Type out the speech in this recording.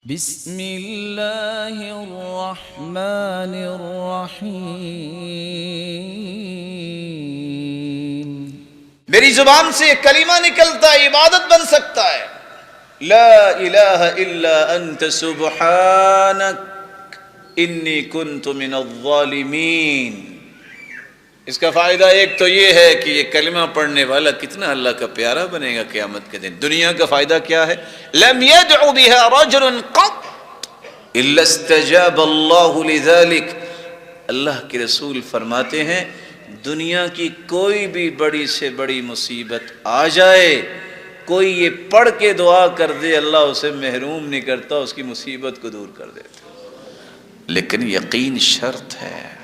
بسم اللہ الرحمن الرحیم۔ میری زبان سے ایک کلمہ نکلتا ہے، عبادت بن سکتا ہے۔ لا الہ الا انت سبحانک انی کنت من الظالمین۔ اس کا فائدہ ایک تو یہ ہے کہ یہ کلمہ پڑھنے والا کتنا اللہ کا پیارا بنے گا قیامت کے دن۔ دنیا کا فائدہ کیا ہے؟ لم يدع بها رجل قط الا استجاب اللہ لذلك۔ اللہ کے رسول فرماتے ہیں دنیا کی کوئی بھی بڑی سے بڑی مصیبت آ جائے، کوئی یہ پڑھ کے دعا کر دے اللہ اسے محروم نہیں کرتا، اس کی مصیبت کو دور کر دیتا، لیکن یقین شرط ہے۔